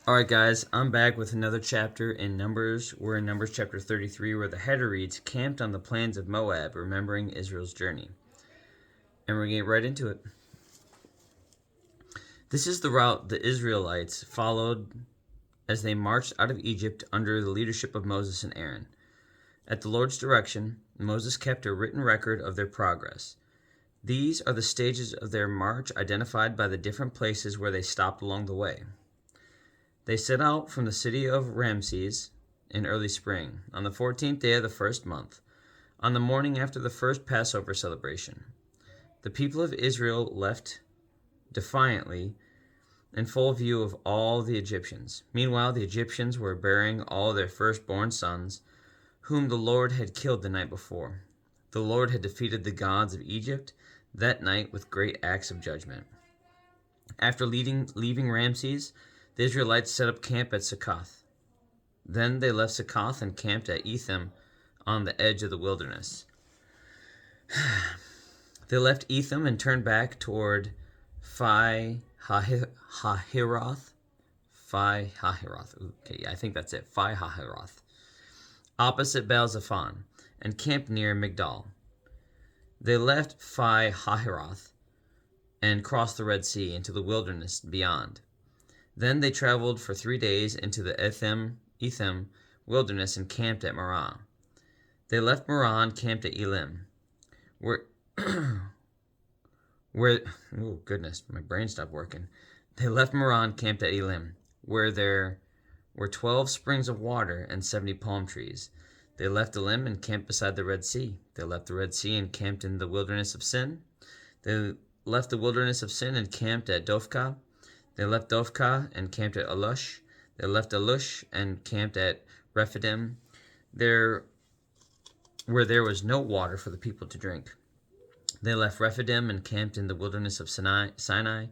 Alright, guys, I'm back with another chapter in Numbers. We're in Numbers chapter 33, where the header reads, Camped on the plains of Moab, remembering Israel's journey. And we're going to get right into it. This is the route the Israelites followed as they marched out of Egypt under the leadership of Moses and Aaron. At the Lord's direction, Moses kept a written record of their progress. These are the stages of their march identified by the different places where they stopped along the way. They set out from the city of Ramses in early spring, on the 14th day of the first month, on the morning after the first Passover celebration. The people of Israel left defiantly in full view of all the Egyptians. Meanwhile, the Egyptians were burying all their firstborn sons, whom the Lord had killed the night before. The Lord had defeated the gods of Egypt that night with great acts of judgment. After leaving Ramses, the Israelites set up camp at Succoth. Then they left Succoth and camped at Etham on the edge of the wilderness. They left Etham and turned back toward Phi Hahiroth. Okay, I think that's it. Phi Hahiroth, opposite Baal Zephon, and camped near Migdal. They left Phi Hahiroth and crossed the Red Sea into the wilderness beyond. Then they traveled for 3 days into the Etham wilderness and camped at Marah. They left Marah and camped at Elim, where oh goodness, my brain stopped working. They left Marah and camped at Elim, where there were 12 springs of water and 70 palm trees. They left Elim and camped beside the Red Sea. They left the Red Sea and camped in the wilderness of Sin. They left the wilderness of Sin and camped at Dophkah. They left Dophkah and camped at Alush. They left Alush and camped at Rephidim, where there was no water for the people to drink. They left Rephidim and camped in the wilderness of Sinai.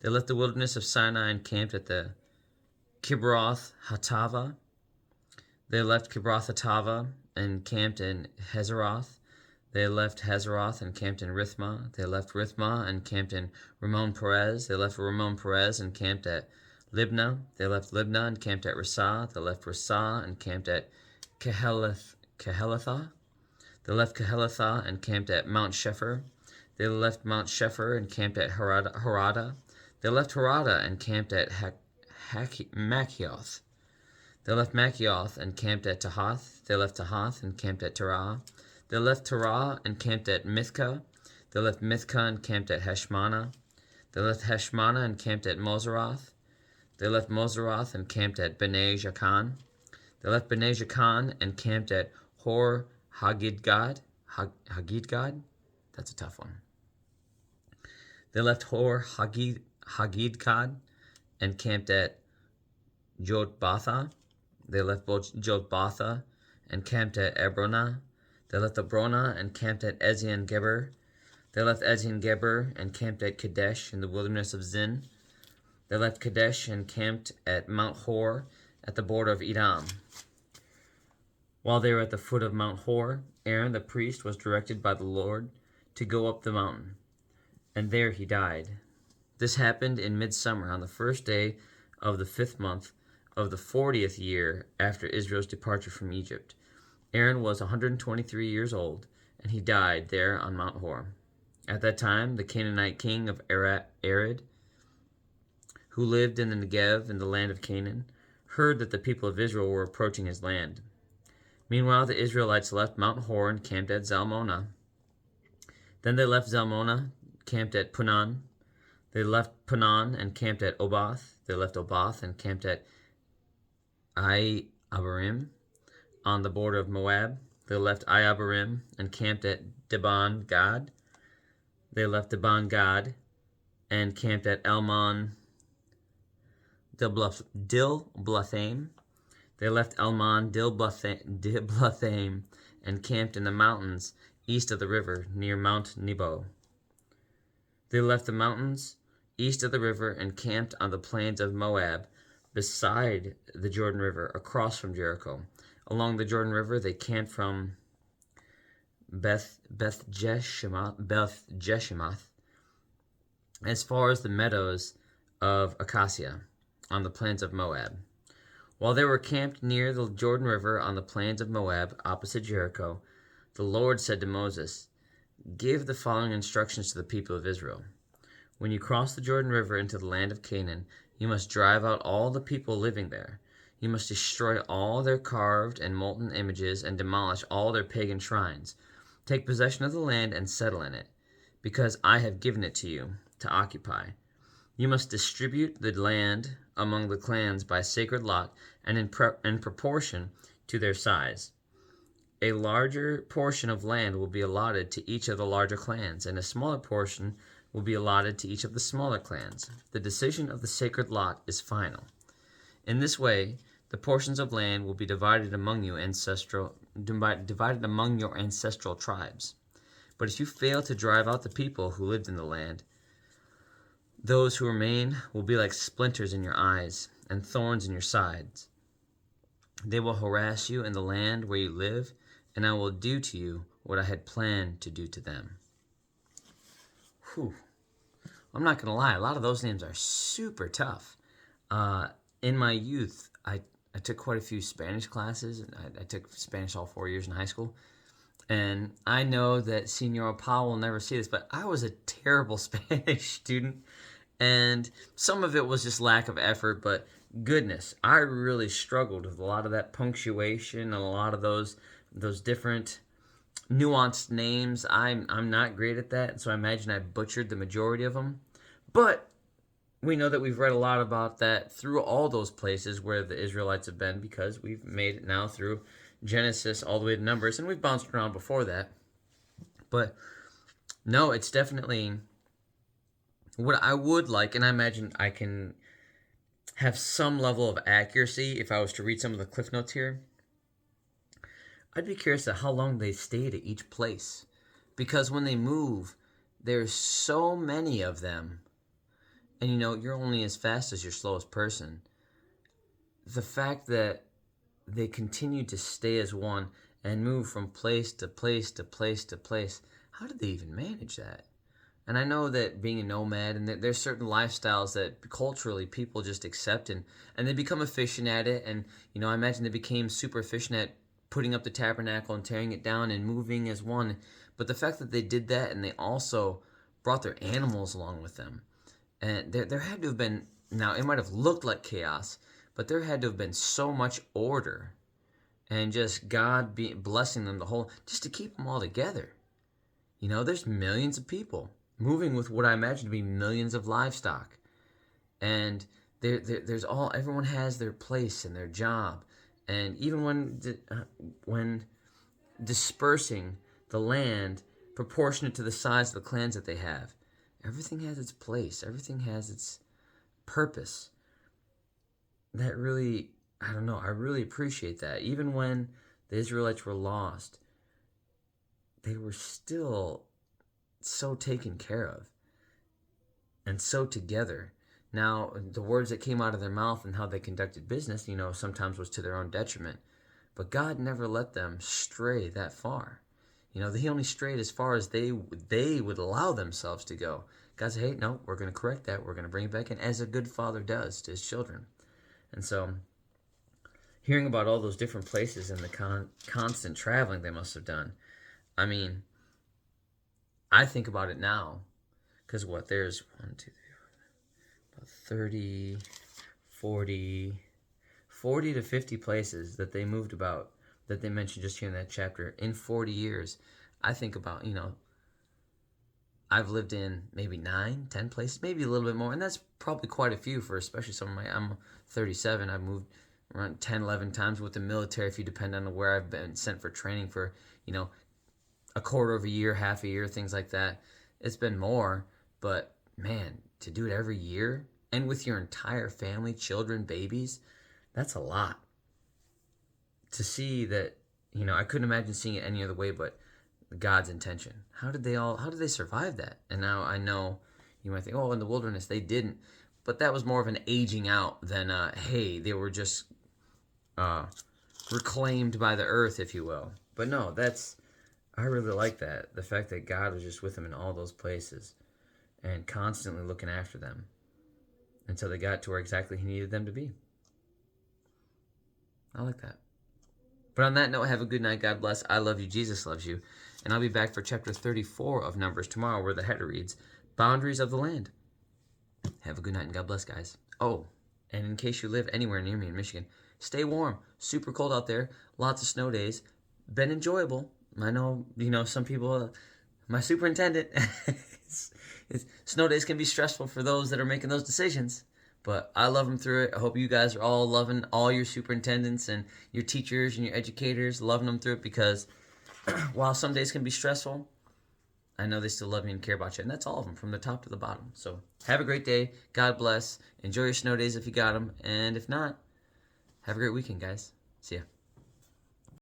They left the wilderness of Sinai and camped at the Kibroth Hattava. They left Kibroth Hattava and camped in Hazeroth. They left Hazeroth and camped in Rithmah. They left Rithmah and camped in Ramon Perez. They left Ramon Perez and camped at Libnah. They left Libnah and camped at Rasah. They left Rasah and camped at Kehelatha. They left Kehelatha and camped at Mount Shepher. They left Mount Shepher and camped at Harada. They left Harada and camped at Machioth. They left Machioth and camped at Tahath. They left Tahath and camped at Terah. They left Terah and camped at Mithkah. They left Mithkah and camped at Heshmanah. They left Heshmanah and camped at Moseroth. They left Moseroth and camped at Bnei Jacan. They left Bnei Jacan and camped at Hor Haggidgad. Haggidgad? That's a tough one. They left Hor Haggidgad and camped at Jotbatha. They left Jotbatha and camped at Abronah. They left Abronah and camped at Ezion Geber. They left Ezion Geber and camped at Kadesh in the wilderness of Zin. They left Kadesh and camped at Mount Hor at the border of Edom. While they were at the foot of Mount Hor, Aaron the priest was directed by the Lord to go up the mountain, and there he died. This happened in midsummer on the first day of the 5th month of the 40th year after Israel's departure from Egypt. Aaron was 123 years old, and he died there on Mount Hor. At that time, the Canaanite king of Arad, who lived in the Negev in the land of Canaan, heard that the people of Israel were approaching his land. Meanwhile, the Israelites left Mount Hor and camped at Zalmonah. Then they left Zalmonah, camped at Punan. They left Punan and camped at Oboth. They left Oboth and camped at Abarim on the border of Moab. They left Abarim and camped at Dibon Gad. They left Dibon Gad and camped at Elmon Dilblathaim. They left Elmon Dilblathaim and camped in the mountains east of the river near Mount Nebo. They left the mountains east of the river and camped on the plains of Moab beside the Jordan River across from Jericho. Along the Jordan River, they camped from Beth Jeshimoth as far as the meadows of Acacia. on the plains of Moab. While they were camped near the Jordan River on the plains of Moab, opposite Jericho, the Lord said to Moses, "Give the following instructions to the people of Israel. When you cross the Jordan River into the land of Canaan, you must drive out all the people living there. You must destroy all their carved and molten images and demolish all their pagan shrines. Take possession of the land and settle in it, because I have given it to you to occupy. You must distribute the land among the clans by sacred lot and in proportion to their size. A larger portion of land will be allotted to each of the larger clans, and a smaller portion will be allotted to each of the smaller clans. The decision of the sacred lot is final. In this way, the portions of land will be divided among your ancestral tribes. But if you fail to drive out the people who lived in the land, those who remain will be like splinters in your eyes and thorns in your sides. They will harass you in the land where you live, and I will do to you what I had planned to do to them." Whew. I'm not going to lie, a lot of those names are super tough. In my youth, I took quite a few Spanish classes. I took Spanish all 4 years in high school. And I know that Senor Paul will never see this, but I was a terrible Spanish student. And some of it was just lack of effort, but goodness, I really struggled with a lot of that punctuation and a lot of those different nuanced names. I'm not great at that, so I imagine I butchered the majority of them. But we know that we've read a lot about that through all those places where the Israelites have been, because we've made it now through Genesis all the way to Numbers, and we've bounced around before that. But no, it's definitely what I would like, and I imagine I can have some level of accuracy if I was to read some of the Cliff Notes here. I'd be curious at how long they stayed at each place, because when they move, there's so many of them, and you're only as fast as your slowest person. The fact that they continue to stay as one and move from place to place to place to place, how did they even manage that? And I know that being a nomad, and there's certain lifestyles that culturally people just accept, and they become efficient at it. And I imagine they became super efficient at putting up the tabernacle and tearing it down and moving as one. But the fact that they did that, and they also brought their animals along with them, and there had to have been, now it might have looked like chaos, but there had to have been so much order, and just God blessing them just to keep them all together. There's millions of people moving with what I imagine to be millions of livestock, and everyone has their place and their job, and even when dispersing the land proportionate to the size of the clans that they have, everything has its place, everything has its purpose. That really, I don't know, I really appreciate that. Even when the Israelites were lost, they were still so taken care of and so together. Now, the words that came out of their mouth and how they conducted business, sometimes was to their own detriment. But God never let them stray that far. He only strayed as far as they would allow themselves to go. God said, hey, no, we're going to correct that. We're going to bring it back in, as a good father does to his children. And so, hearing about all those different places and the constant traveling they must have done, I mean, I think about it now, because there's 1, 2, 3, 4, about 30, 40 to 50 places that they moved about, that they mentioned just here in that chapter, in 40 years. I think about, I've lived in maybe 9, 10 places, maybe a little bit more, and that's probably quite a few for especially some of I'm 37, I've moved around 10, 11 times with the military, if you depend on where I've been sent for training for, a quarter of a year, half a year, things like that. It's been more, but man, to do it every year and with your entire family, children, babies, that's a lot. To see that, I couldn't imagine seeing it any other way but God's intention. How did they survive that? And now I know you might think, oh, in the wilderness they didn't, but that was more of an aging out than hey, they were just reclaimed by the earth, if you will. But no, I really like that. The fact that God was just with them in all those places and constantly looking after them. until they got to where exactly he needed them to be. I like that. But on that note, have a good night. God bless. I love you. Jesus loves you. And I'll be back for chapter 34 of Numbers tomorrow, where the header reads, Boundaries of the Land. Have a good night and God bless, guys. Oh, and in case you live anywhere near me in Michigan, stay warm. Super cold out there. Lots of snow days. Been enjoyable. I know, some people, my superintendent, snow days can be stressful for those that are making those decisions. But I love them through it. I hope you guys are all loving all your superintendents and your teachers and your educators, loving them through it, because while some days can be stressful, I know they still love you and care about you. And that's all of them, from the top to the bottom. So have a great day. God bless. Enjoy your snow days if you got them. And if not, have a great weekend, guys. See ya.